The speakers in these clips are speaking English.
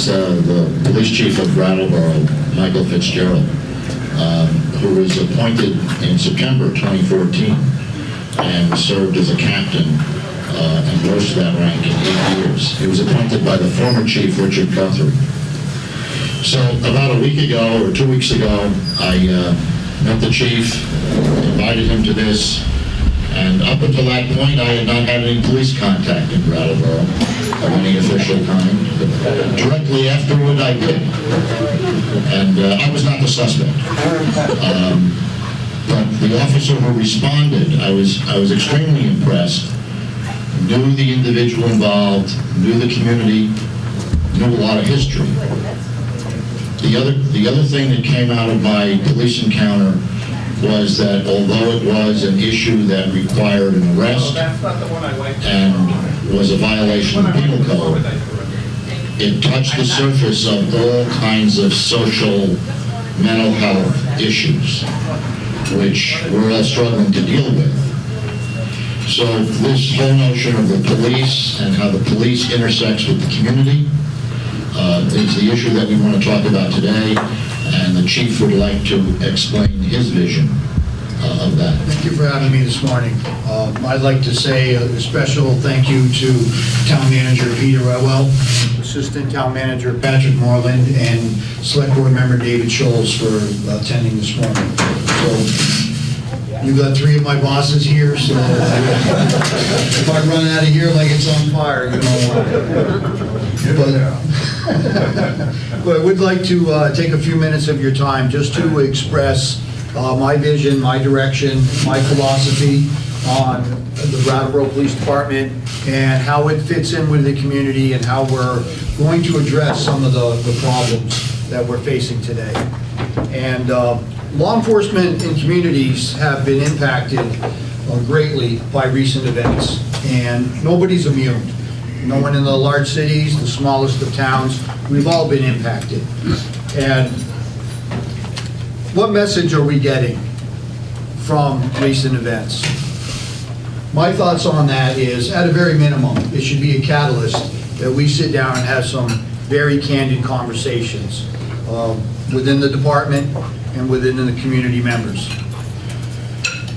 is the police chief of Brattleboro, Michael Fitzgerald, who was appointed in September 2014 and served as a captain and rose to that rank in 8 years. He was appointed by the former Chief Richard Guthrie. So about a week ago or 2 weeks ago, I met the chief, invited him to this, and up until that point I had not had any police contact in Brattleboro of any official kind. But directly afterward I did, and I was not the suspect. But the officer who responded, I was extremely impressed. Knew the individual involved, knew the community, knew a lot of history. The other thing that came out of my police encounter was that although it was an issue that required an arrest and was a violation of the penal code, it touched the surface of all kinds of social, mental health issues, which we're all struggling to deal with. So this whole notion of the police and how the police intersects with the community is the issue that we want to talk about today, and the chief would like to explain his vision of that. Thank you for having me this morning. I'd like to say a special thank you to Town Manager Peter Rowell, Assistant Town Manager Patrick Moreland, and Select Board Member David Scholes for attending this morning. So, you got three of my bosses here, so if I run out of here like it's on fire, you know. But I would like to take a few minutes of your time just to express my vision, my direction, my philosophy on the Brattleboro Police Department and how it fits in with the community and how we're going to address some of the problems that we're facing today. And law enforcement in communities have been impacted greatly by recent events, and nobody's immune. No one in the large cities, the smallest of towns, we've all been impacted. And what message are we getting from recent events? My thoughts on that is, at a very minimum, it should be a catalyst that we sit down and have some very candid conversations within the department and within the community members.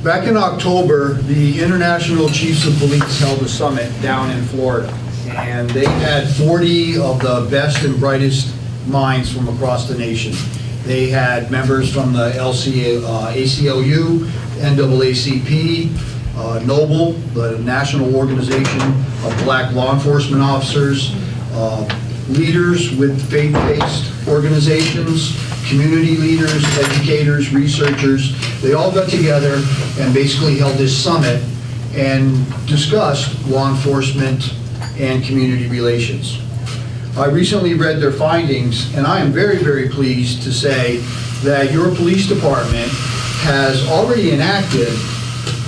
Back in October, the International Chiefs of Police held a summit down in Florida, and they had 40 of the best and brightest minds from across the nation. They had members from the ACLU, NAACP, NOBLE, the National Organization of Black Law Enforcement Officers, leaders with faith-based organizations, community leaders, educators, researchers. They all got together and basically held this summit and discussed law enforcement and community relations. I recently read their findings, and I am very, very pleased to say that your police department has already enacted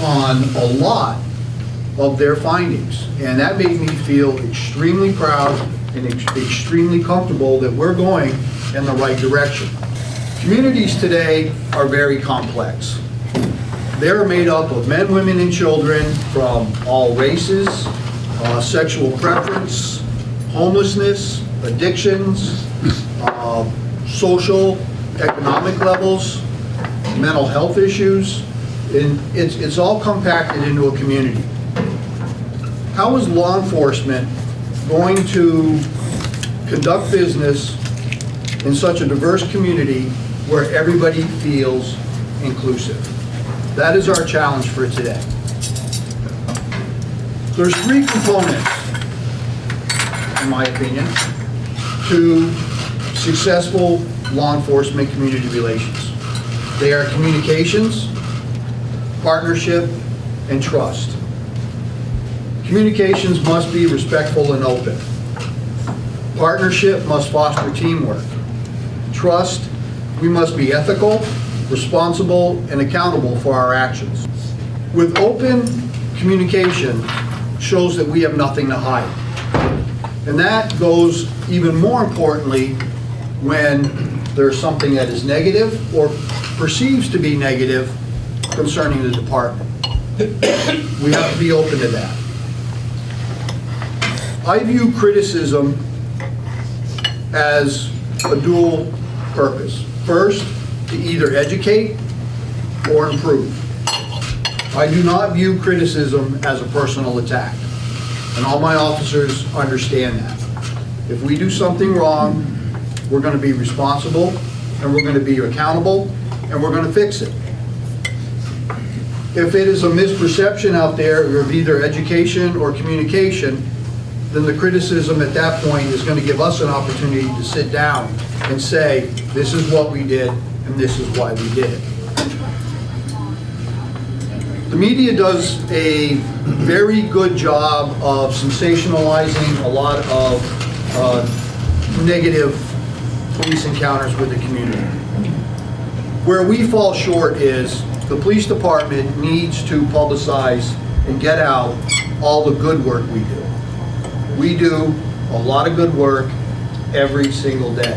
on a lot of their findings, and that made me feel extremely proud and extremely comfortable that we're going in the right direction. Communities today are very complex. They're made up of men, women, and children from all races, sexual preference, homelessness, addictions, social, economic levels, mental health issues, and it's all compacted into a community. How is law enforcement going to conduct business in such a diverse community where everybody feels inclusive? That is our challenge for today. There's three components, in my opinion, to successful law enforcement community relations. They are communications, partnership, and trust. Communications must be respectful and open. Partnership must foster teamwork. Trust, we must be ethical, responsible, and accountable for our actions. With open communication shows that we have nothing to hide. And that goes even more importantly when there's something that is negative or perceives to be negative concerning the department. We have to be open to that. I view criticism as a dual purpose. First, to either educate or improve. I do not view criticism as a personal attack, and all my officers understand that. If we do something wrong, we're going to be responsible, and we're going to be accountable, and we're going to fix it. If it is a misperception out there of either education or communication, then the criticism at that point is going to give us an opportunity to sit down and say, this is what we did, and this is why we did it. The media does a very good job of sensationalizing a lot of negative police encounters with the community. Where we fall short is the police department needs to publicize and get out all the good work we do. We do a lot of good work every single day.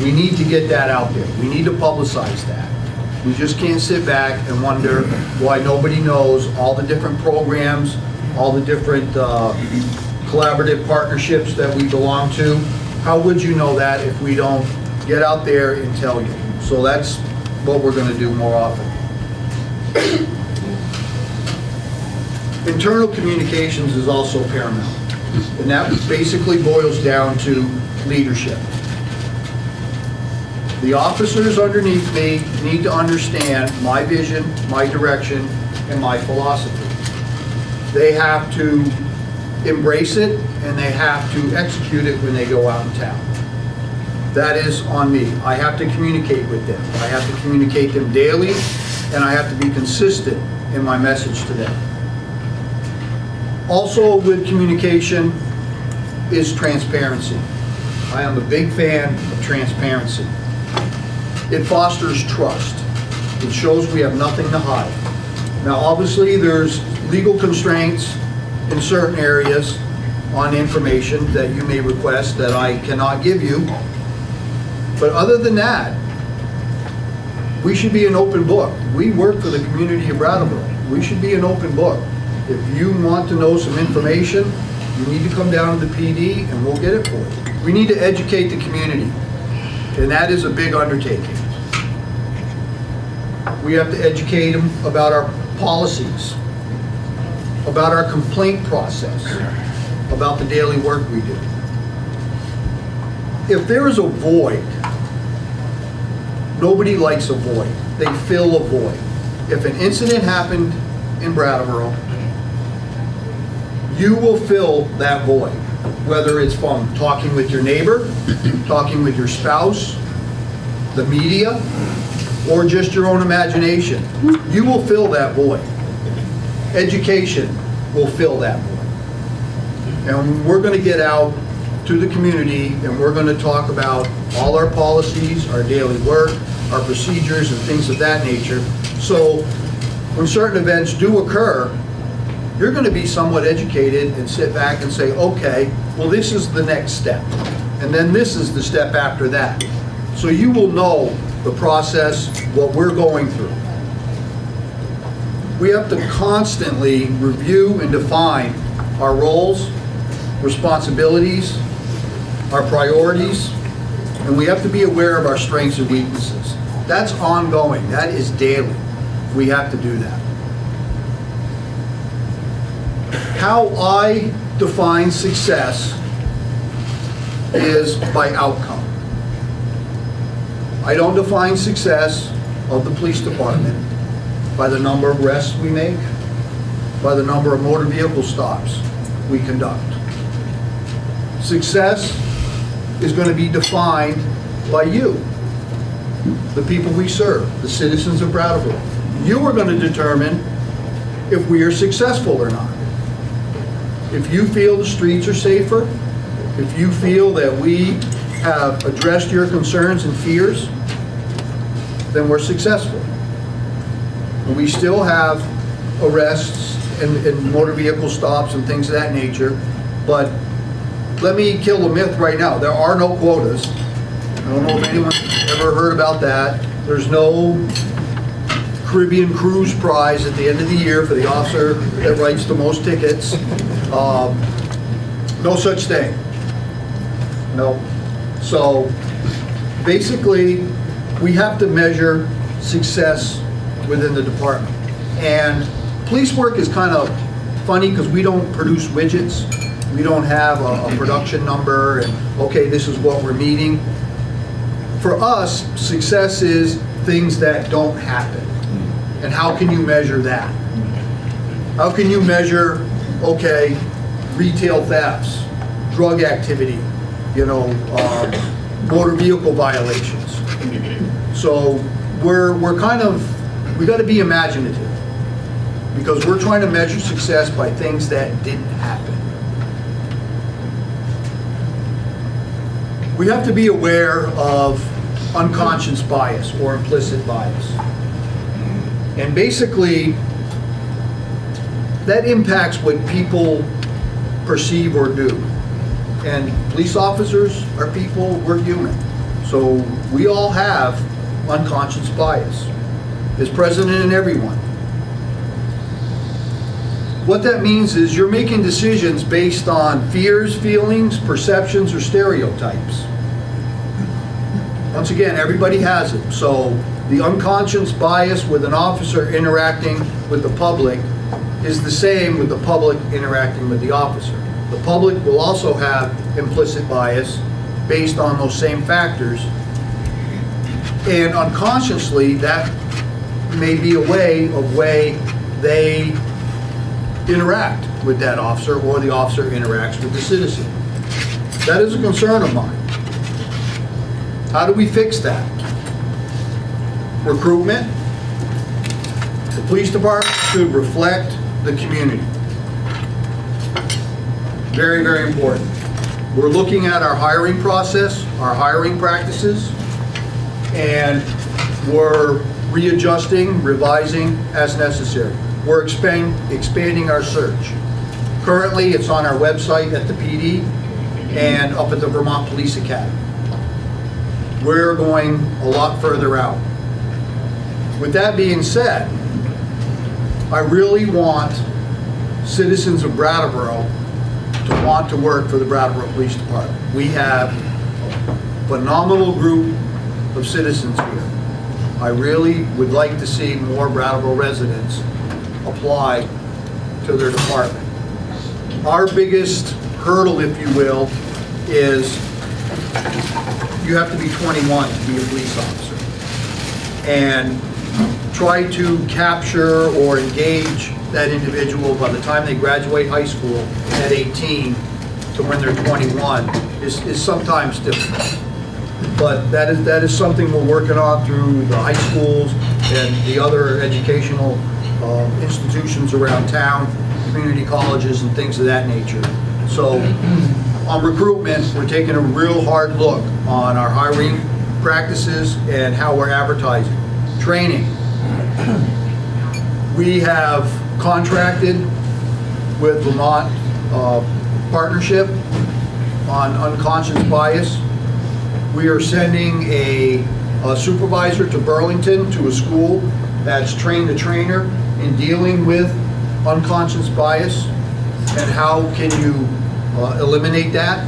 We need to get that out there. We need to publicize that. We just can't sit back and wonder why nobody knows all the different programs, all the different collaborative partnerships that we belong to. How would you know that if we don't get out there and tell you? So that's what we're going to do more often. Internal communications is also paramount, and that basically boils down to leadership. The officers underneath me need to understand my vision, my direction, and my philosophy. They have to embrace it, and they have to execute it when they go out in town. That is on me. I have to communicate with them. I have to communicate them daily, and I have to be consistent in my message to them. Also with communication is transparency. I am a big fan of transparency. It fosters trust. It shows we have nothing to hide. Now, obviously, there's legal constraints in certain areas on information that you may request that I cannot give you. But other than that, we should be an open book. We work for the community of Brattleboro. We should be an open book. If you want to know some information, you need to come down to the PD and we'll get it for you. We need to educate the community, and that is a big undertaking. We have to educate them about our policies, about our complaint process, about the daily work we do. If there is a void, nobody likes a void. They fill a void. If an incident happened in Brattleboro, you will fill that void, whether it's from talking with your neighbor, talking with your spouse, the media, or just your own imagination. You will fill that void. Education will fill that void. And we're going to get out to the community and we're going to talk about all our policies, our daily work, our procedures, and things of that nature. So when certain events do occur, you're going to be somewhat educated and sit back and say, okay, well, this is the next step. And then this is the step after that. So you will know the process, what we're going through. We have to constantly review and define our roles, responsibilities, our priorities, and we have to be aware of our strengths and weaknesses. That's ongoing. That is daily. We have to do that. How I define success is by outcome. I don't define success of the police department by the number of arrests we make, by the number of motor vehicle stops we conduct. Success is going to be defined by you, the people we serve, the citizens of Brattleboro. You are going to determine if we are successful or not. If you feel the streets are safer, if you feel that we have addressed your concerns and fears, then we're successful. And we still have arrests and motor vehicle stops and things of that nature, but let me kill the myth right now. There are no quotas. I don't know if anyone's ever heard about that. There's no Caribbean Cruise Prize at the end of the year for the officer that writes the most tickets. No such thing. No. So basically, we have to measure success within the department. And police work is kind of funny because we don't produce widgets. We don't have a production number and, okay, this is what we're meeting. For us, success is things that don't happen. And how can you measure that? How can you measure, okay, retail thefts, drug activity, motor vehicle violations? So we're kind of, we got to be imaginative because we're trying to measure success by things that didn't happen. We have to be aware of unconscious bias or implicit bias. And basically, that impacts what people perceive or do. And police officers are people, we're human. So we all have unconscious bias. It's present in everyone. What that means is you're making decisions based on fears, feelings, perceptions, or stereotypes. Once again, everybody has it. So the unconscious bias with an officer interacting with the public is the same with the public interacting with the officer. The public will also have implicit bias based on those same factors. And unconsciously, that may be a way they interact with that officer or the officer interacts with the citizen. That is a concern of mine. How do we fix that? Recruitment. The police department should reflect the community. Very, very important. We're looking at our hiring process, our hiring practices, and we're readjusting, revising as necessary. We're expanding our search. Currently, it's on our website at the PD and up at the Vermont Police Academy. We're going a lot further out. With that being said, I really want citizens of Brattleboro to want to work for the Brattleboro Police Department. We have a phenomenal group of citizens here. I really would like to see more Brattleboro residents apply to their department. Our biggest hurdle, if you will, is you have to be 21 to be a police officer. And try to capture or engage that individual by the time they graduate high school at 18 to when they're 21 is sometimes difficult. But that is something we're working on through the high schools and the other educational institutions around town, community colleges and things of that nature. So on recruitment, we're taking a real hard look on our hiring practices and how we're advertising. Training. We have contracted with Vermont Partnership on unconscious bias. We are sending a supervisor to Burlington to a school that's trained a trainer in dealing with unconscious bias and how can you eliminate that,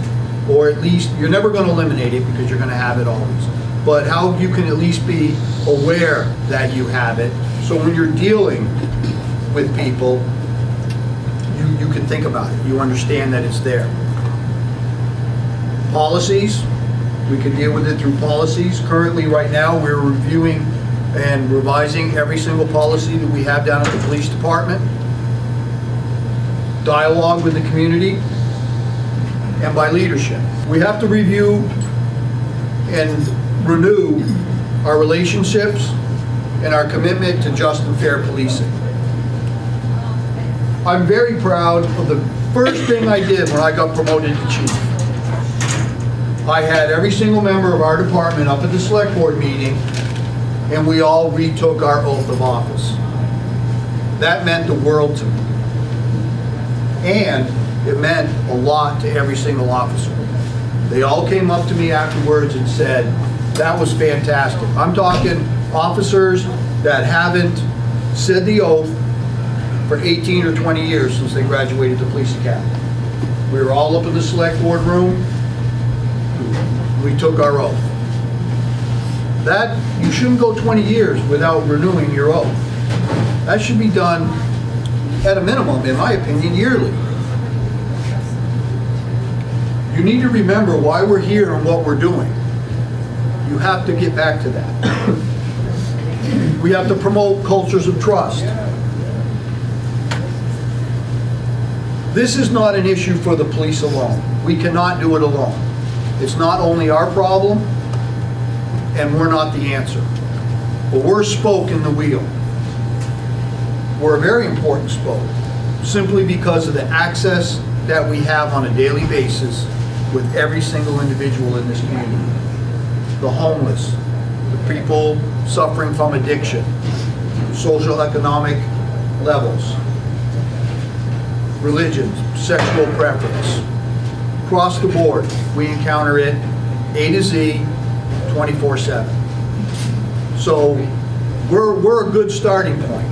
or at least, you're never going to eliminate it because you're going to have it always, but how you can at least be aware that you have it, so when you're dealing with people, you can think about it, you understand that it's there. Policies, we can deal with it through policies. Currently, right now, we're reviewing and revising every single policy that we have down at the police department. Dialogue with the community, and by leadership. We have to review and renew our relationships and our commitment to just and fair policing. I'm very proud of the first thing I did when I got promoted to chief. I had every single member of our department up at the select board meeting, and we all retook our oath of office. That meant the world to me. And it meant a lot to every single officer. They all came up to me afterwards and said, that was fantastic. I'm talking officers that haven't said the oath for 18 or 20 years since they graduated the police academy. We were all up in the select board room. We took our oath. That, you shouldn't go 20 years without renewing your oath. That should be done, at a minimum, in my opinion, yearly. You need to remember why we're here and what we're doing. You have to get back to that. We have to promote cultures of trust. This is not an issue for the police alone. We cannot do it alone. It's not only our problem, and we're not the answer. But we're a spoke in the wheel. We're a very important spoke, simply because of the access that we have on a daily basis with every single individual in this community. The homeless, the people suffering from addiction, social economic levels, religions, sexual preference. Across the board, we encounter it A to Z, 24/7. So we're a good starting point,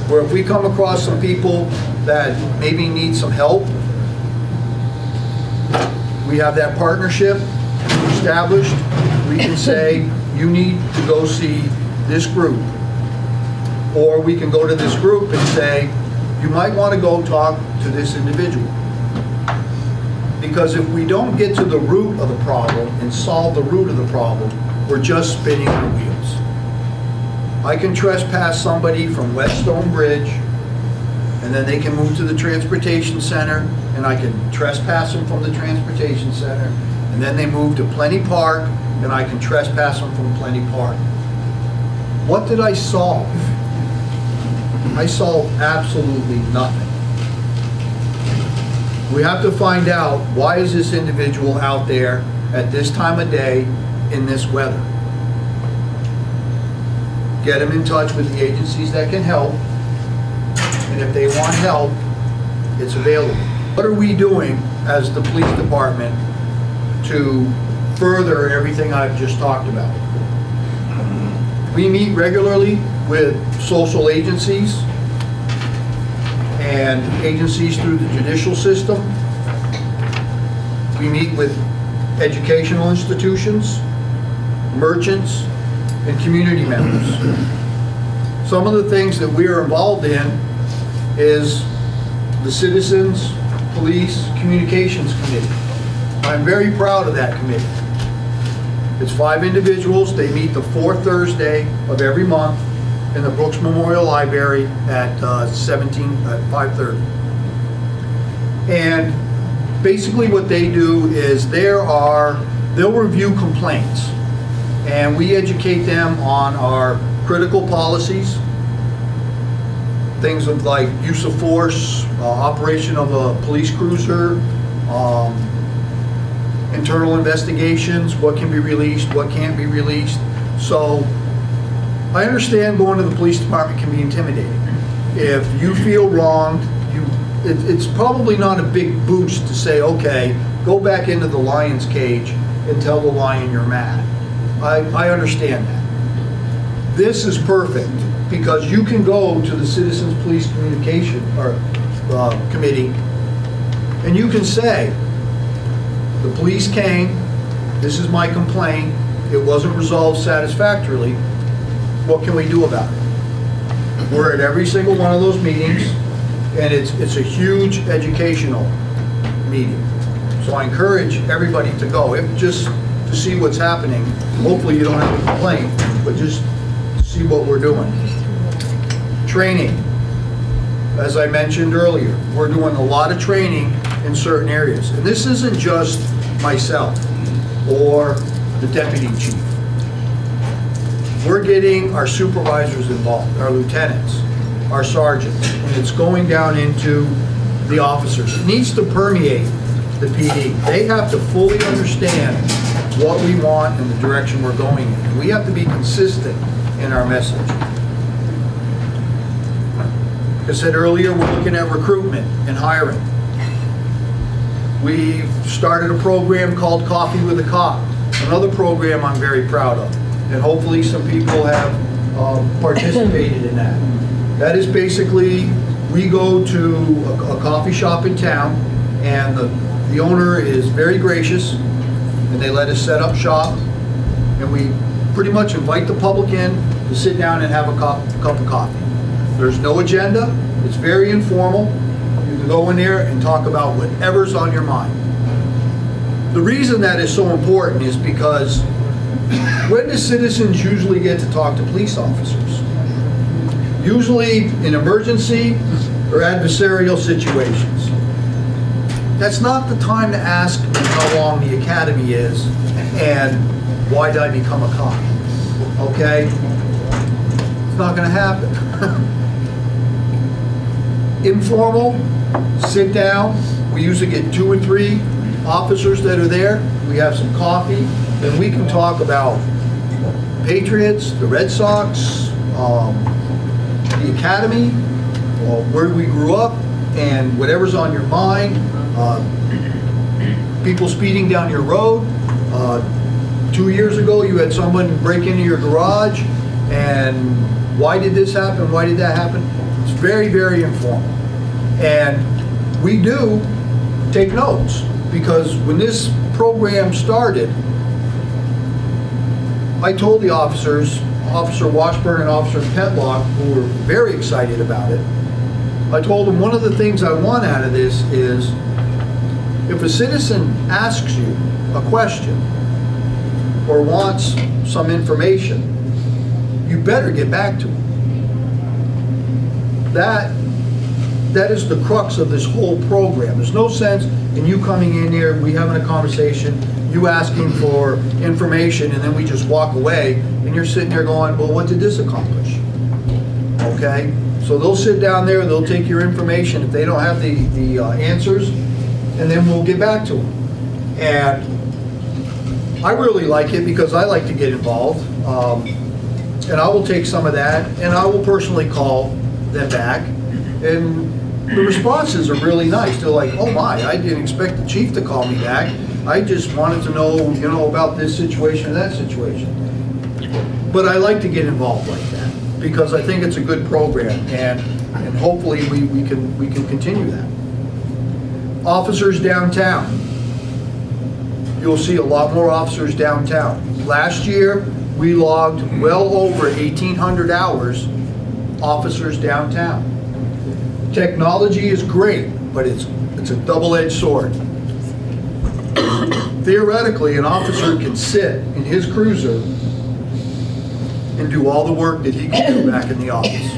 where if we come across some people that maybe need some help, we have that partnership established. We can say, you need to go see this group. Or we can go to this group and say, you might want to go talk to this individual. Because if we don't get to the root of the problem and solve the root of the problem, we're just spinning our wheels. I can trespass somebody from West Stone Bridge, and then they can move to the transportation center, and I can trespass them from the transportation center, and then they move to Plenty Park, and I can trespass them from Plenty Park. What did I solve? I solved absolutely nothing. We have to find out, why is this individual out there at this time of day in this weather? Get them in touch with the agencies that can help, and if they want help, it's available. What are we doing as the police department to further everything I've just talked about? We meet regularly with social agencies and agencies through the judicial system. We meet with educational institutions, merchants, and community members. Some of the things that we are involved in is the Citizens Police Communications Committee. I'm very proud of that committee. It's 5 individuals. They meet the 4th Thursday of every month in the Brooks Memorial Library at 5:30. And basically what they do is they'll review complaints, and we educate them on our critical policies, things of like use of force, operation of a police cruiser, internal investigations, what can be released, what can't be released. So I understand going to the police department can be intimidating. If you feel wronged, it's probably not a big boost to say, okay, go back into the lion's cage and tell the lion you're mad. I understand that. This is perfect, because you can go to the Citizens Police Communication Committee, and you can say, the police came, this is my complaint, it wasn't resolved satisfactorily, what can we do about it? We're at every single one of those meetings, and it's a huge educational meeting. So I encourage everybody to go, just to see what's happening. Hopefully you don't have a complaint, but just see what we're doing. Training. As I mentioned earlier, we're doing a lot of training in certain areas. And this isn't just myself or the deputy chief. We're getting our supervisors involved, our lieutenants, our sergeants, and it's going down into the officers. It needs to permeate the PD. They have to fully understand what we want and the direction we're going in. We have to be consistent in our message. Like I said earlier, we're looking at recruitment and hiring. We've started a program called Coffee with a Cop, another program I'm very proud of, and hopefully some people have participated in that. That is basically, we go to a coffee shop in town, and the owner is very gracious. and they let us set up shop, and we pretty much invite the public in to sit down and have a cup of coffee. There's no agenda, it's very informal. You can go in there and talk about whatever's on your mind. The reason that is so important is because when do citizens usually get to talk to police officers? Usually in emergency or adversarial situations. That's not the time to ask me how long the academy is and why did I become a cop, okay? It's not gonna happen. Informal, sit down. We usually get 2 or 3 officers that are there. We have some coffee, then we can talk about Patriots, the Red Sox, the academy, where we grew up, and whatever's on your mind. People speeding down your road. 2 years ago, you had someone break into your garage, and why did this happen? Why did that happen? It's very, very informal. And we do take notes, because when this program started, I told the officers, Officer Washburn and Officer Petlock, who were very excited about it, I told them one of the things I want out of this is, if a citizen asks you a question or wants some information, you better get back to them. That is the crux of this whole program. There's no sense in you coming in here, we having a conversation, you asking for information, and then we just walk away, and you're sitting there going, well, what did this accomplish? Okay? So they'll sit down there, they'll take your information if they don't have the answers, and then we'll get back to them. And I really like it because I like to get involved. And I will take some of that, and I will personally call them back. And the responses are really nice. They're like, oh my, I didn't expect the chief to call me back. I just wanted to know, about this situation or that situation. But I like to get involved like that because I think it's a good program, and hopefully we can continue that. Officers downtown. You'll see a lot more officers downtown. Last year, we logged well over 1,800 hours officers downtown. Technology is great, but it's a double-edged sword. Theoretically, an officer can sit in his cruiser and do all the work that he can do back in the office.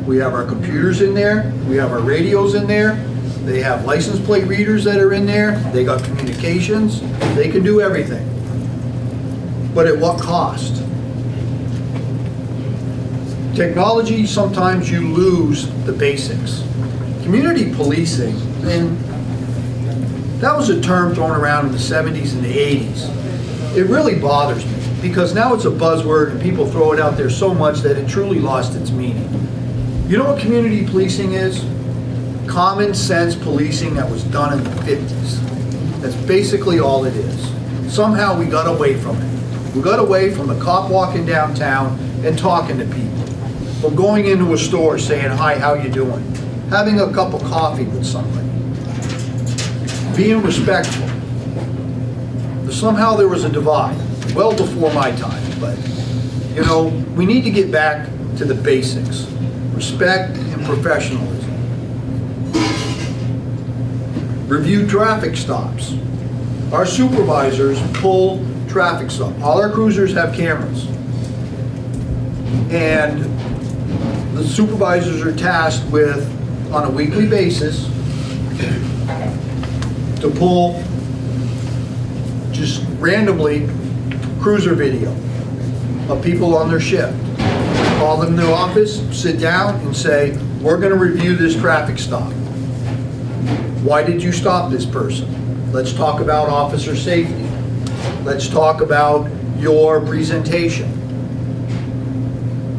We have our computers in there, we have our radios in there, they have license plate readers that are in there, they got communications, they can do everything. But at what cost? Technology, sometimes you lose the basics. Community policing, and that was a term thrown around in the 70s and the 80s. It really bothers me because now it's a buzzword and people throw it out there so much that it truly lost its meaning. You know what community policing is? Common sense policing that was done in the 50s. That's basically all it is. Somehow we got away from it. We got away from the cop walking downtown and talking to people. From going into a store saying, hi, how you doing? Having a cup of coffee with somebody. Being respectful. Somehow there was a divide, well before my time, but we need to get back to the basics. Respect and professionalism. Review traffic stops. Our supervisors pull traffic stops. All our cruisers have cameras. And the supervisors are tasked with, on a weekly basis, to pull just randomly cruiser video of people on their shift. Call them to the office, sit down and say, we're going to review this traffic stop. Why did you stop this person? Let's talk about officer safety. Let's talk about your presentation.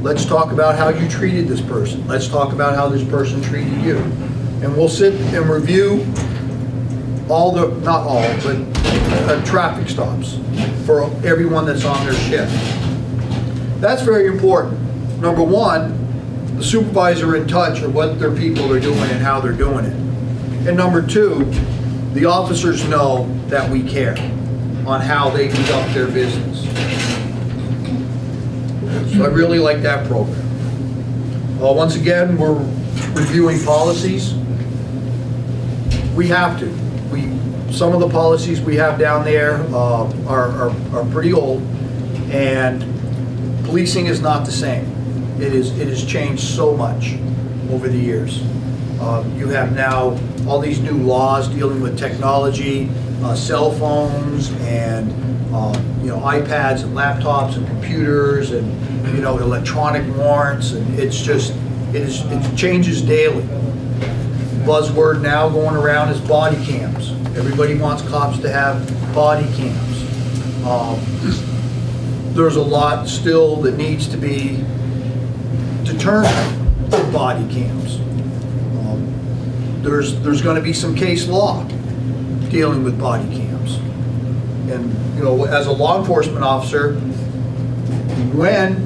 Let's talk about how you treated this person. Let's talk about how this person treated you. And we'll sit and review not all, but traffic stops for everyone that's on their shift. That's very important. Number one, the supervisor in touch of what their people are doing and how they're doing it. And number two, the officers know that we care. on how they conduct their business. So I really like that program. Once again, we're reviewing policies. We have to. Some of the policies we have down there are pretty old, and policing is not the same. It has changed so much over the years. You have now all these new laws dealing with technology, cell phones, and iPads and laptops and computers, and electronic warrants, and it changes daily. Buzzword now going around is body cams. Everybody wants cops to have body cams. There's a lot still that needs to be determined with body cams. There's going to be some case law dealing with body cams. And as a law enforcement officer, when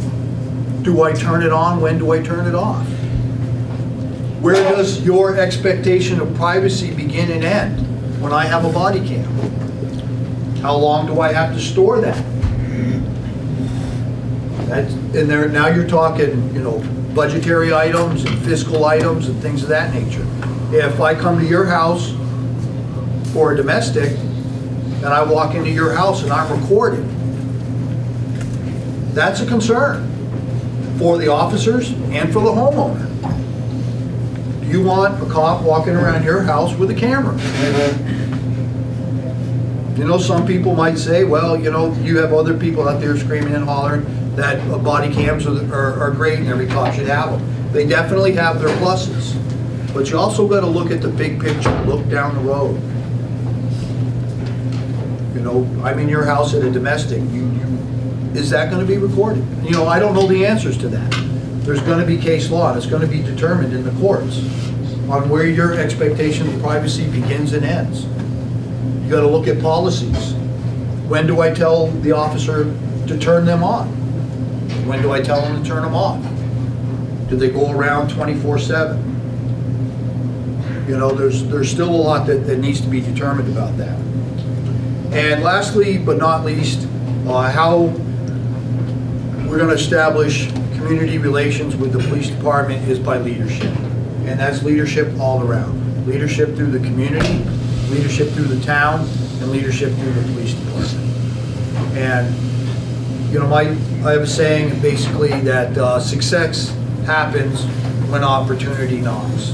do I turn it on? When do I turn it off? Where does your expectation of privacy begin and end when I have a body cam? How long do I have to store that? Now you're talking, budgetary items and fiscal items and things of that nature. If I come to your house for a domestic, and I walk into your house and I'm recorded, that's a concern for the officers and for the homeowner. Do you want a cop walking around your house with a camera? Some people might say, well, you have other people out there screaming and hollering that body cams are great and every cop should have them. They definitely have their pluses. But you also got to look at the big picture, look down the road. I'm in your house at a domestic. Is that going to be recorded? I don't know the answers to that. There's going to be case law, and it's going to be determined in the courts on where your expectation of privacy begins and ends. You got to look at policies. When do I tell the officer to turn them on? When do I tell them to turn them off? Do they go around 24/7? There's still a lot that needs to be determined about that. And lastly, but not least, how we're going to establish community relations with the police department is by leadership. And that's leadership all around. Leadership through the community, leadership through the town, and leadership through the police department. And, I have a saying basically that success happens when opportunity knocks.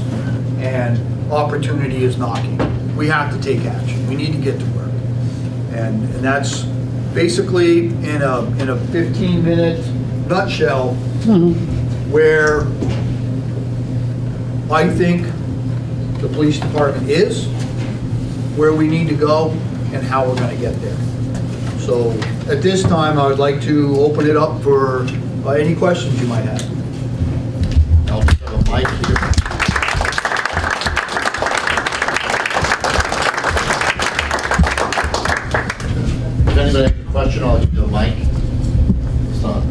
And opportunity is knocking. We have to take action. We need to get to work. And that's basically in a 15-minute nutshell where I think the police department is, where we need to go, and how we're going to get there. So at this time, I would like to open it up for any questions you might have. I'll have a mic here. If anybody has a question, I'll give you the mic. It's on.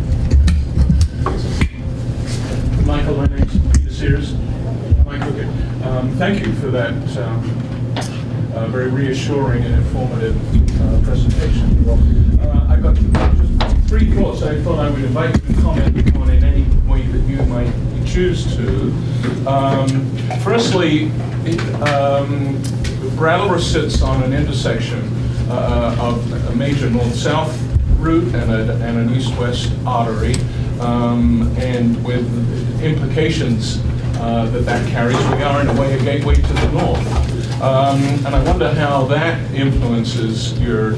Michael, my name's Peter Sears. Michael, okay. Thank you for that very reassuring and informative presentation. I've got just 3 thoughts I thought I would invite you to comment on in any way that you might choose to. Firstly, Brattleboro sits on an intersection of a major north-south route and an east-west artery, and with implications that carries. We are in a way a gateway to the north, and I wonder how that influences your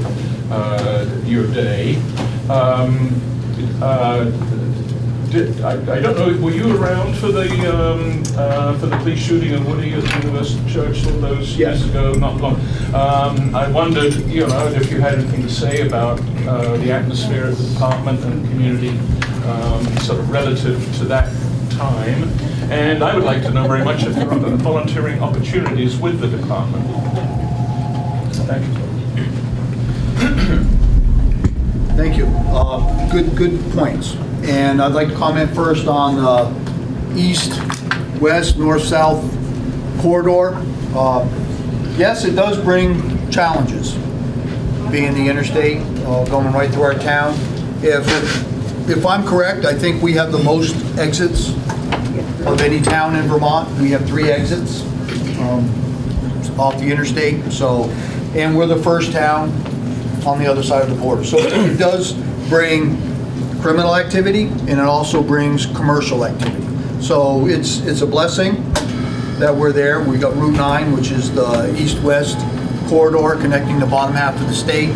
day. I don't know, were you around for the police shooting in Woody at the University Church all those years ago? Not long. I wondered, if you had anything to say about the atmosphere of the department and community, sort of relative to that time. And I would like to know very much if there are volunteering opportunities with the department. Thank you. Thank you. Good points. And I'd like to comment first on east-west, north-south corridor. Yes, it does bring challenges being the interstate, going right through our town. If I'm correct, I think we have the most exits of any town in Vermont. We have 3 exits off the interstate, so, and we're the first town on the other side of the border. So it does bring criminal activity, and it also brings commercial activity. So it's a blessing that we're there. We got Route 9, which is the east-west corridor connecting the bottom half of the state,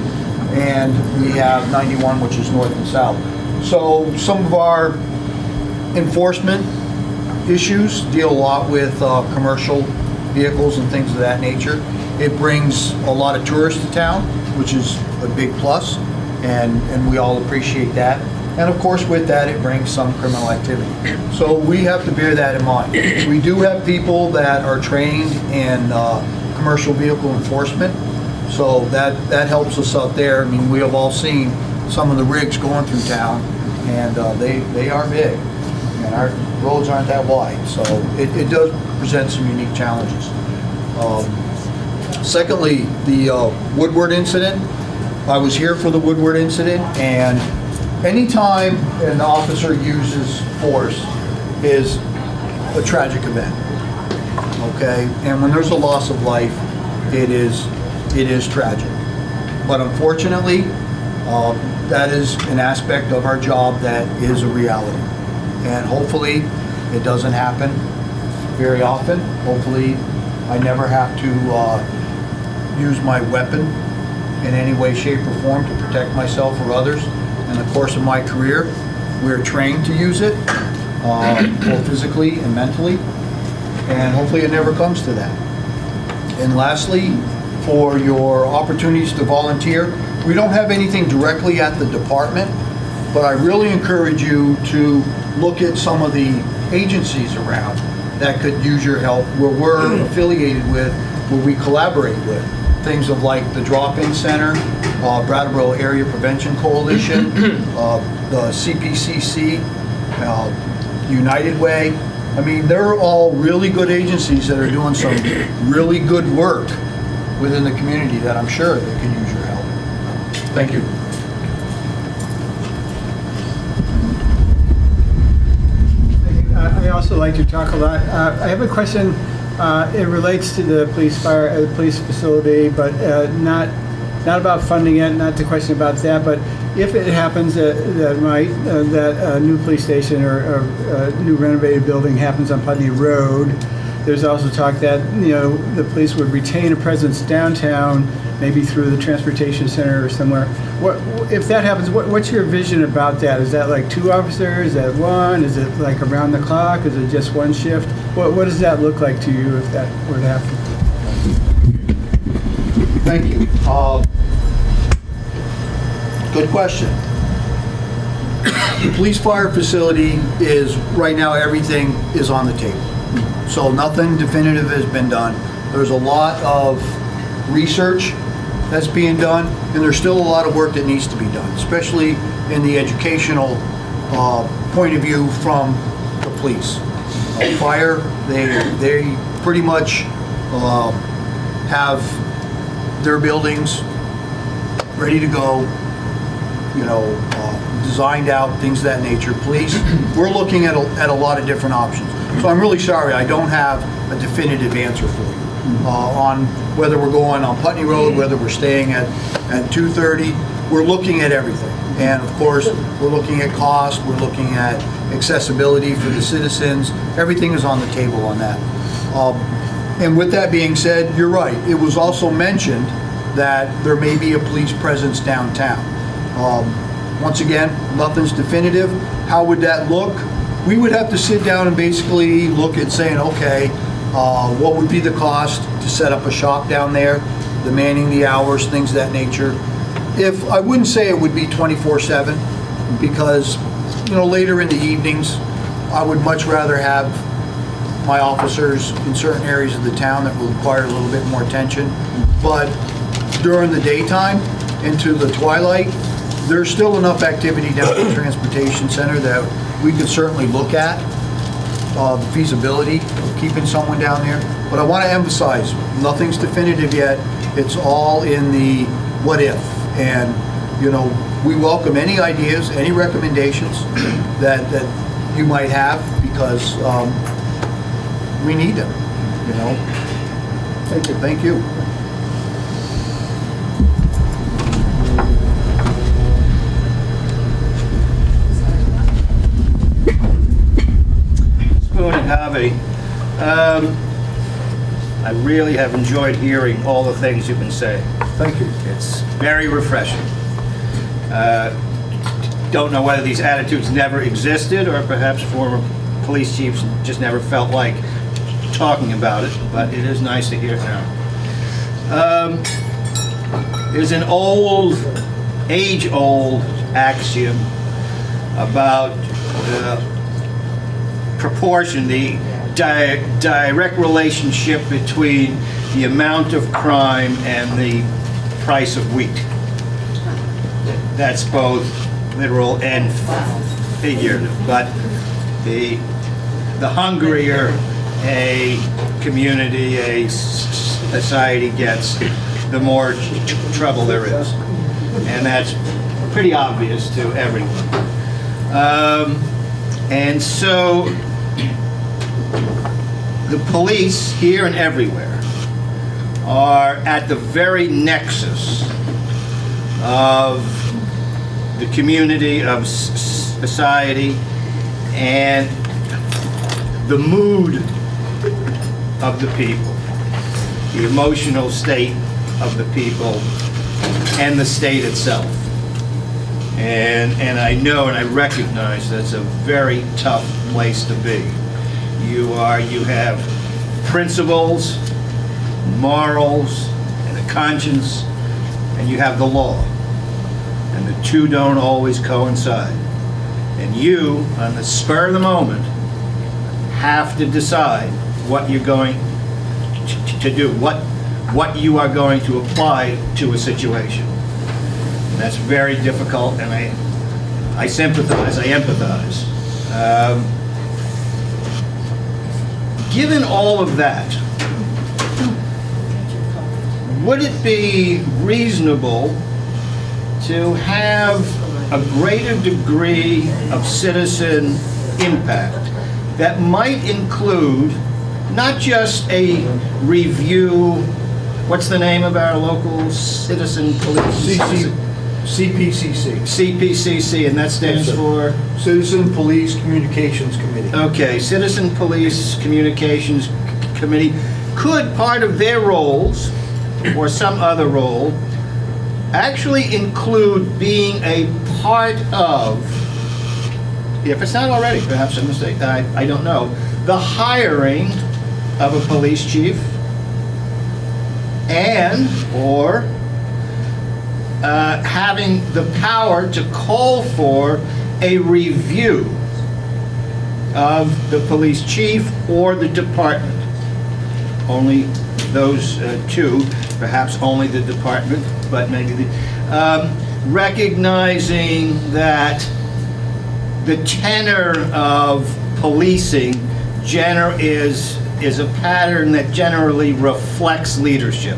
and we have 91, which is north and south. So some of our enforcement issues deal a lot with commercial vehicles and things of that nature. It brings a lot of tourists to town, which is a big plus, and we all appreciate that. And of course, with that, it brings some criminal activity. So we have to bear that in mind. We do have people that are trained in commercial vehicle enforcement, so that helps us out there. I mean, we have all seen some of the rigs going through town, and they are big, and our roads aren't that wide, so it does present some unique challenges. Secondly, the Woodward incident. I was here for the Woodward incident, and anytime an officer uses force is a tragic event, okay? And when there's a loss of life, it is tragic. But unfortunately, that is an aspect of our job that is a reality. And hopefully, it doesn't happen very often. Hopefully, I never have to use my weapon in any way, shape, or form to protect myself or others. In the course of my career, we're trained to use it, both physically and mentally, and hopefully it never comes to that. And lastly, for your opportunities to volunteer, we don't have anything directly at the department, but I really encourage you to look at some of the agencies around that could use your help, where we're affiliated with, where we collaborate with. Things of like the Drop-In Center, Brattleboro Area Prevention Coalition, the CPCC, United Way. I mean, they're all really good agencies that are doing some really good work within the community that I'm sure that can use your help. Thank you. I also like to talk a lot. I have a question. It relates to the police facility, but not about funding it. Not to question about that, but if it happens that a new police station or a new renovated building happens on Putney Road, there's also talk that the police would retain a presence downtown, maybe through the transportation center or somewhere. If that happens, what's your vision about that? Is that like 2 officers? Is that 1? Is it like around the clock? Is it just 1 shift? What does that look like to you if that were to happen? Thank you. Good question. The police fire facility is, right now, everything is on the table. So nothing definitive has been done. There's a lot of research that's being done, and there's still a lot of work that needs to be done, especially in the educational point of view from the police. Fire, they pretty much have their buildings ready to go, designed out, things of that nature. Police, we're looking at a lot of different options. So I'm really sorry, I don't have a definitive answer for you on whether we're going on Putney Road, whether we're staying at 230. We're looking at everything. And of course, we're looking at cost, we're looking at accessibility for the citizens. Everything is on the table on that. And with that being said, you're right. It was also mentioned that there may be a police presence downtown. Once again, nothing's definitive. How would that look? We would have to sit down and basically look at saying, okay, what would be the cost to set up a shop down there, the manning, the hours, things of that nature. I wouldn't say it would be 24/7, because later in the evenings, I would much rather have my officers in certain areas of the town that will require a little bit more attention. But during the daytime into the twilight, there's still enough activity down at the transportation center that we could certainly look at the feasibility of keeping someone down there. But I want to emphasize, nothing's definitive yet. It's all in the what if. And, you know, we welcome any ideas, any recommendations that you might have, because we need them, you know? Thank you. Thank you. Spoon and Harvey, I really have enjoyed hearing all the things you've been saying. Thank you. It's very refreshing. Don't know whether these attitudes never existed, or perhaps former police chiefs just never felt like talking about it, but it is nice to hear it now. There's an age-old axiom about the proportion, the direct relationship between the amount of crime and the price of wheat. That's both literal and figurative, but the hungrier a community, a society gets, the more trouble there is. And that's pretty obvious to everyone. And so the police here and everywhere are at the very nexus of the community, of society, and the mood of the people, the emotional state of the people, and the state itself. And I know and I recognize that's a very tough place to be. You have principles, morals, and a conscience, and you have the law. And the two don't always coincide. And you, on the spur of the moment, have to decide what you're going to do, what you are going to apply to a situation. And that's very difficult, and I sympathize, I empathize. Given all of that, would it be reasonable to have a greater degree of citizen impact that might include not just a review, what's the name of our local citizen police? CPCC. CPCC, and that stands for? Citizen Police Communications Committee. Okay, Citizen Police Communications Committee. Could part of their roles, or some other role, actually include being a part of, if it's not already, perhaps a mistake, I don't know, the hiring of a police chief or having the power to call for a review of the police chief or the department. Only those two, perhaps only the department, but maybe the, recognizing that the tenor of policing is a pattern that generally reflects leadership.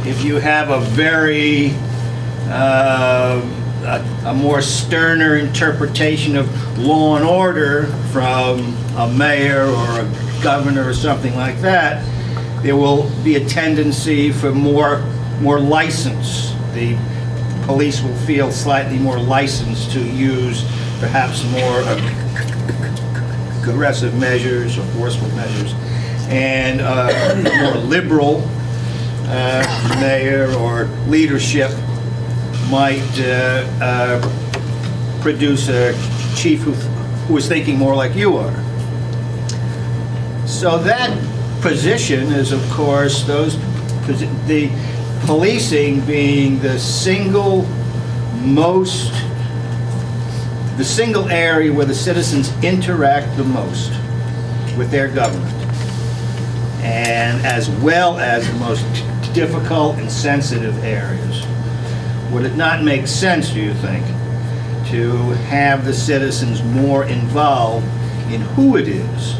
If you have a very a more sterner interpretation of law and order from a mayor or a governor or something like that, there will be a tendency for more license. The police will feel slightly more licensed to use perhaps more aggressive measures or forceful measures, and more liberal mayor or leadership might produce a chief who is thinking more like you are. So that position is, of course, the policing being the single area where the citizens interact the most with their government, and as well as the most difficult and sensitive areas. Would it not make sense, do you think, to have the citizens more involved in who it is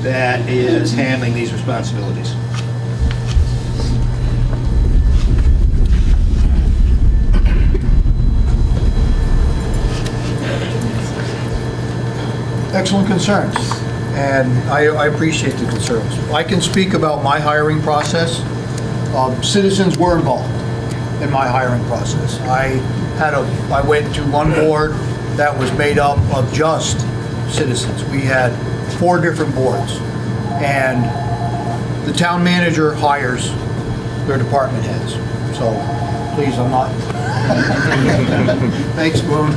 that is handling these responsibilities? Excellent concerns, and I appreciate the concerns. I can speak about my hiring process. Citizens were involved in my hiring process. I went to one board that was made up of just citizens. We had 4 different boards, and the town manager hires their department heads. So, please, I'm not. Thanks, Boone.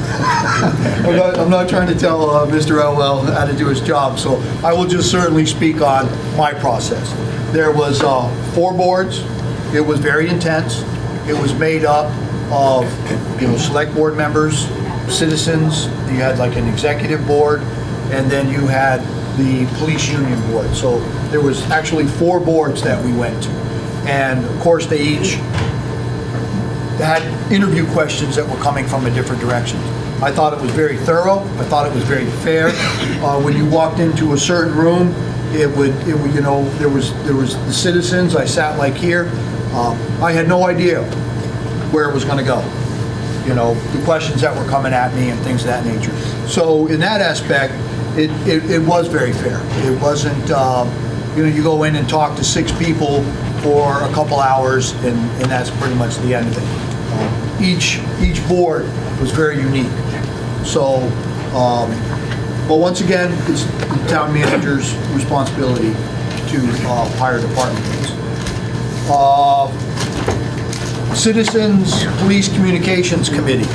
I'm not trying to tell Mr. Elwell how to do his job, so I will just certainly speak on my process. There was 4 boards. It was very intense. It was made up of, select board members, citizens. You had like an executive board, and then you had the police union board. So there was actually 4 boards that we went to, and of course they each had interview questions that were coming from a different direction. I thought it was very thorough. I thought it was very fair. When you walked into a certain room, it would there was the citizens. I sat like here. I had no idea where it was going to go. The questions that were coming at me and things of that nature. So in that aspect, it was very fair. It wasn't, you go in and talk to 6 people for a couple hours, and that's pretty much the end of it. Each board was very unique. So, but once again, it's the town manager's responsibility to hire department heads. Citizens Police Communications Committee.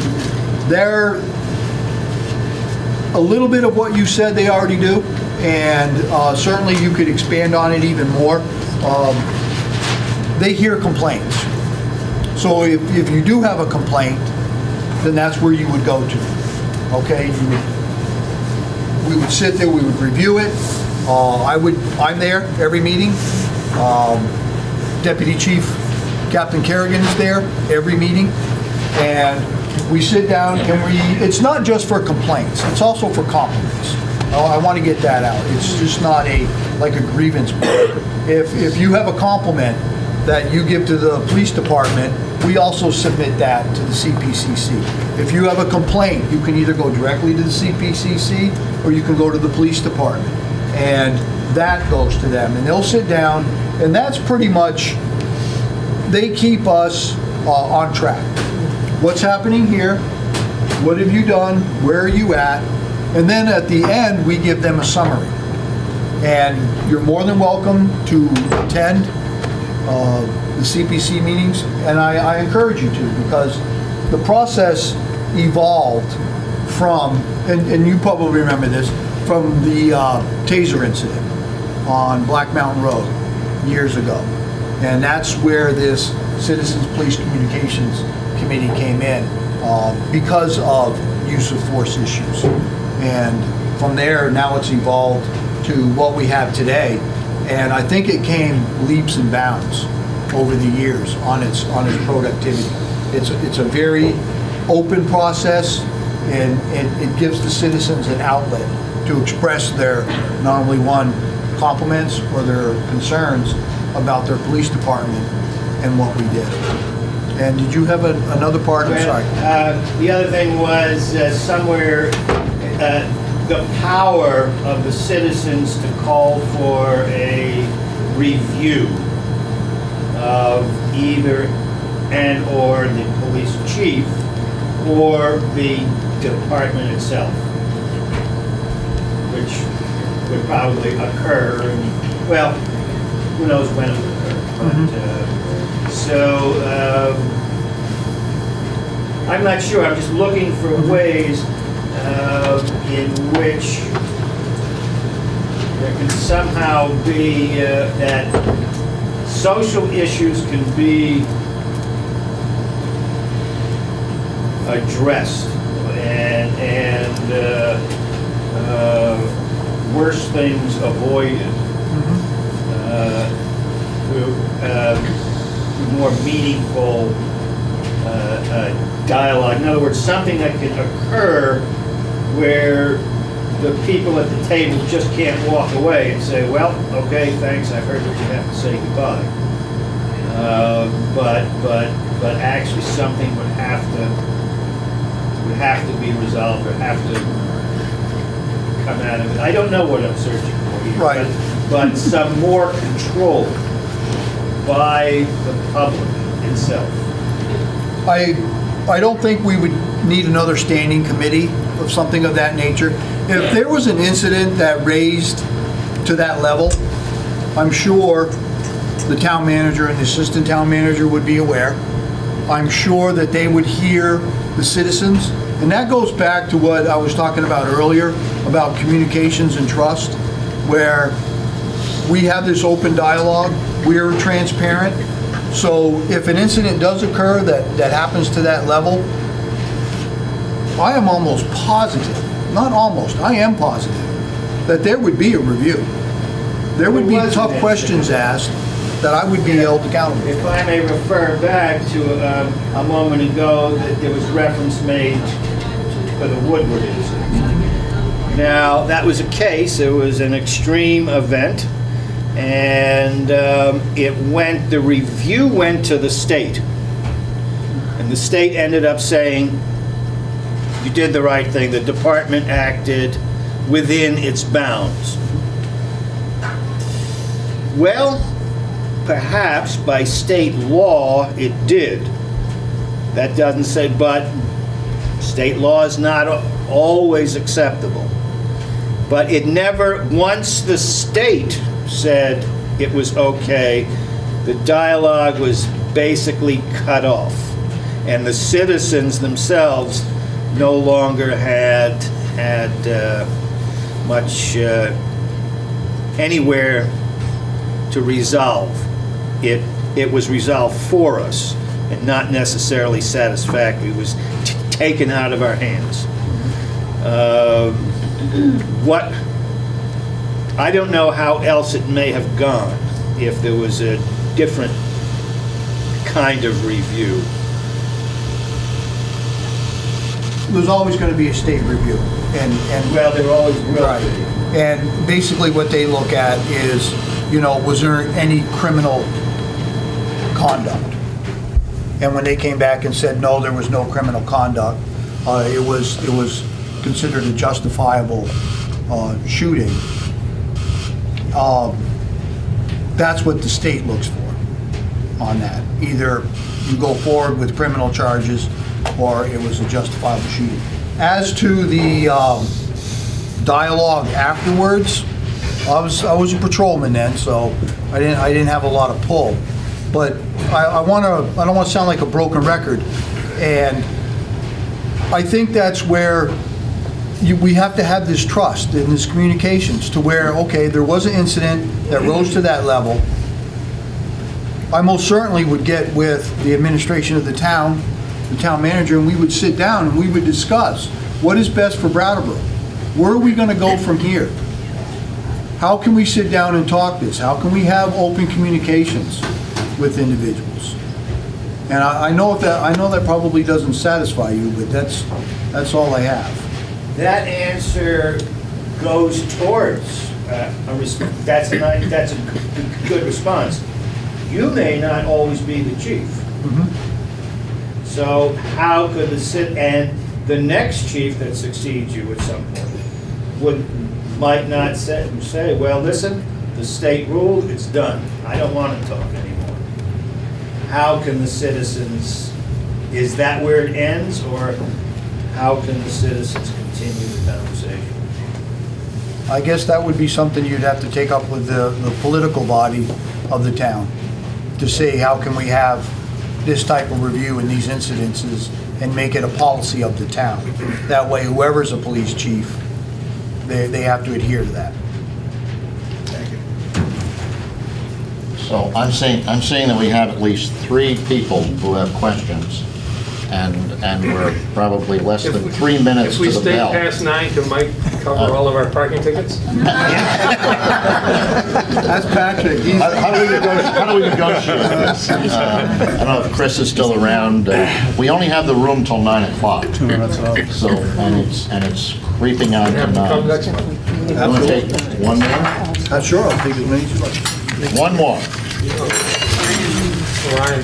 They're a little bit of what you said they already do, and certainly you could expand on it even more. They hear complaints. So if you do have a complaint, then that's where you would go to. Okay, we would sit there, we would review it. I'm there every meeting. Deputy Chief Captain Kerrigan is there every meeting, and we sit down and it's not just for complaints, it's also for compliments. I want to get that out. It's just not like a grievance board. If you have a compliment that you give to the police department, we also submit that to the CPCC. If you have a complaint, you can either go directly to the CPCC or you can go to the police department, and that goes to them, and they'll sit down, and that's pretty much, they keep us on track. What's happening here? What have you done? Where are you at? And then at the end, we give them a summary. And you're more than welcome to attend the CPC meetings, and I encourage you to, because the process evolved from, and you probably remember this, from the taser incident on Black Mountain Road years ago. And that's where this Citizens Police Communications Committee came in, because of use of force issues. And from there, now it's evolved to what we have today. And I think it came leaps and bounds over the years on its productivity. It's a very open process, and it gives the citizens an outlet to express their, not only compliments or their concerns about their police department and what we did. And did you have another part? I'm sorry. The other thing was somewhere the power of the citizens to call for a review of either or the police chief or the department itself, which would probably occur, well, who knows when it would occur. But, I'm not sure. I'm just looking for ways in which there can somehow be that social issues can be addressed and worse things avoided through more meaningful dialogue. In other words, something that can occur where the people at the table just can't walk away and say, well, okay, thanks, I've heard what you have to say, goodbye. But actually something would have to be resolved, or have to come out of it. I don't know what I'm searching for here. Right. But some more control by the public itself. I don't think we would need another standing committee of something of that nature. If there was an incident that raised to that level, I'm sure the town manager and the assistant town manager would be aware. I'm sure that they would hear the citizens. And that goes back to what I was talking about earlier, about communications and trust, where we have this open dialogue, we're transparent. So if an incident does occur that happens to that level, I am almost positive, not almost, I am positive, that there would be a review. There would be There was tough an questions asked that I would be held accountable. If I may refer back to a moment ago, that there was reference made to the Woodward incident. Now, that was a case, it was an extreme event, and the review went to the state. And the state ended up saying, you did the right thing, the department acted within its bounds. Well, perhaps by state law it did. That doesn't say, but state law is not always acceptable. But it never, once the state said it was okay, the dialogue was basically cut off. And the citizens themselves no longer had much anywhere to resolve. It was resolved for us and not necessarily satisfactory. It was taken out of our hands. I don't know how else it may have gone if there was a different kind of review. There's always going to be a state review, and Well, there always will right. be. And basically what they look at is, was there any criminal conduct? And when they came back and said, no, there was no criminal conduct, it was considered a justifiable shooting. That's what the state looks for on that. Either you go forward with criminal charges or it was a justifiable shooting. As to the dialogue afterwards, I was a patrolman then, so I didn't have a lot of pull. But I don't want to sound like a broken record, and I think that's where we have to have this trust in this communications to where, okay, there was an incident that rose to that level. I most certainly would get with the administration of the town manager, and we would sit down and we would discuss what is best for Brattleboro. Where are we going to go from here? How can we sit down and talk this? How can we have open communications with individuals? And I know that probably doesn't satisfy you, but that's all I have. That answer goes towards that's a good response. You may not always be the chief. So how could the next chief that succeeds you at some point might not say, well, listen, the state ruled, it's done. I don't want to talk anymore. How can the citizens, is that where it ends, or how can the citizens continue the conversation? I guess that would be something you'd have to take up with the political body of the town to say, how can we have this type of review in these incidences and make it a policy of the town? That way, whoever's a police chief, they have to adhere to that. Thank you. So I'm saying that we have at least 3 people who have questions, and we're probably less than 3 minutes to the If we stay bell. past 9, can Mike cover all of our parking tickets? That's Patrick. How do we negotiate this? I don't know if Chris is still around. We only have the room till 9 o'clock. 2 minutes up. So, and it's creeping on to Have to come 9. next month. You want to take one more? Sure, I'll take as many as you like. One more. Ryan.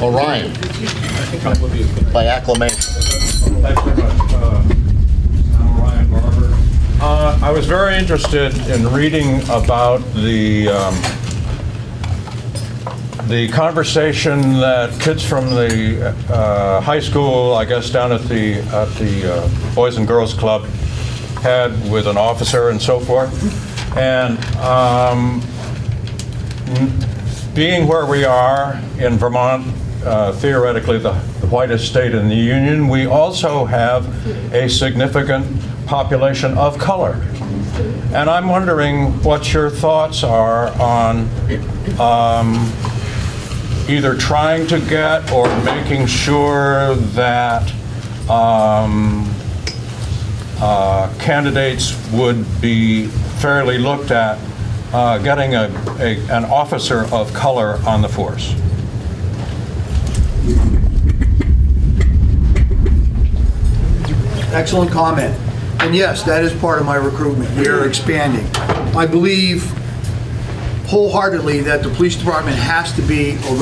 Orion, by acclamation. Thanks very much. I'm Ryan Barber. I was very interested in reading about the conversation that kids from the high school, I guess down at the Boys and Girls Club, had with an officer and so forth. And being where we are in Vermont, theoretically the whitest state in the Union, we also have a significant population of color. And I'm wondering what your thoughts are on either trying to get or making sure that candidates would be fairly looked at getting an officer of color on the force. Excellent comment. And yes, that is part of my recruitment. We are expanding. I believe wholeheartedly that the police department has to be a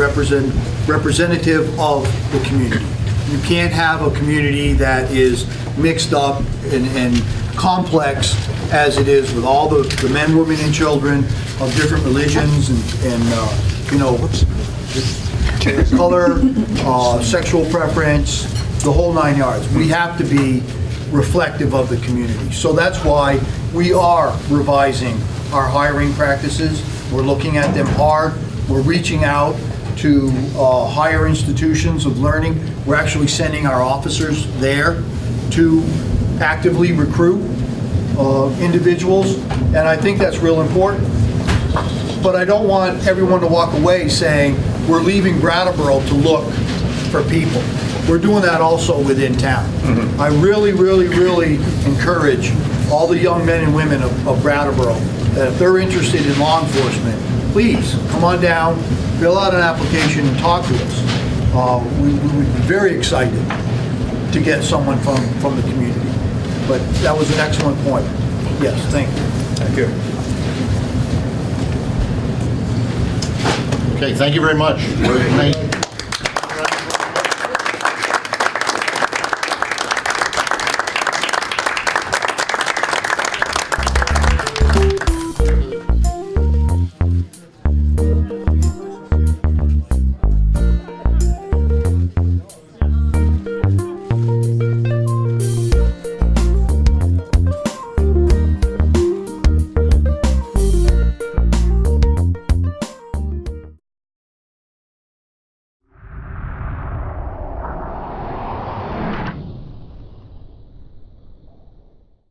representative of the community. You can't have a community that is mixed up and complex as it is with all the men, women, and children of different religions and color, sexual preference, the whole 9 yards. We have to be reflective of the community. So that's why we are revising our hiring practices. We're looking at them hard. We're reaching out to higher institutions of learning. We're actually sending our officers there to actively recruit individuals, and I think that's real important. But I don't want everyone to walk away saying, we're leaving Brattleboro to look for people. We're doing that also within town. I really, really, really encourage all the young men and women of Brattleboro that if they're interested in law enforcement, please come on down, fill out an application and talk to us. We would be very excited to get someone from the community. But that was an excellent point. Yes, thank you. Thank you. Okay, thank you very much. Good night.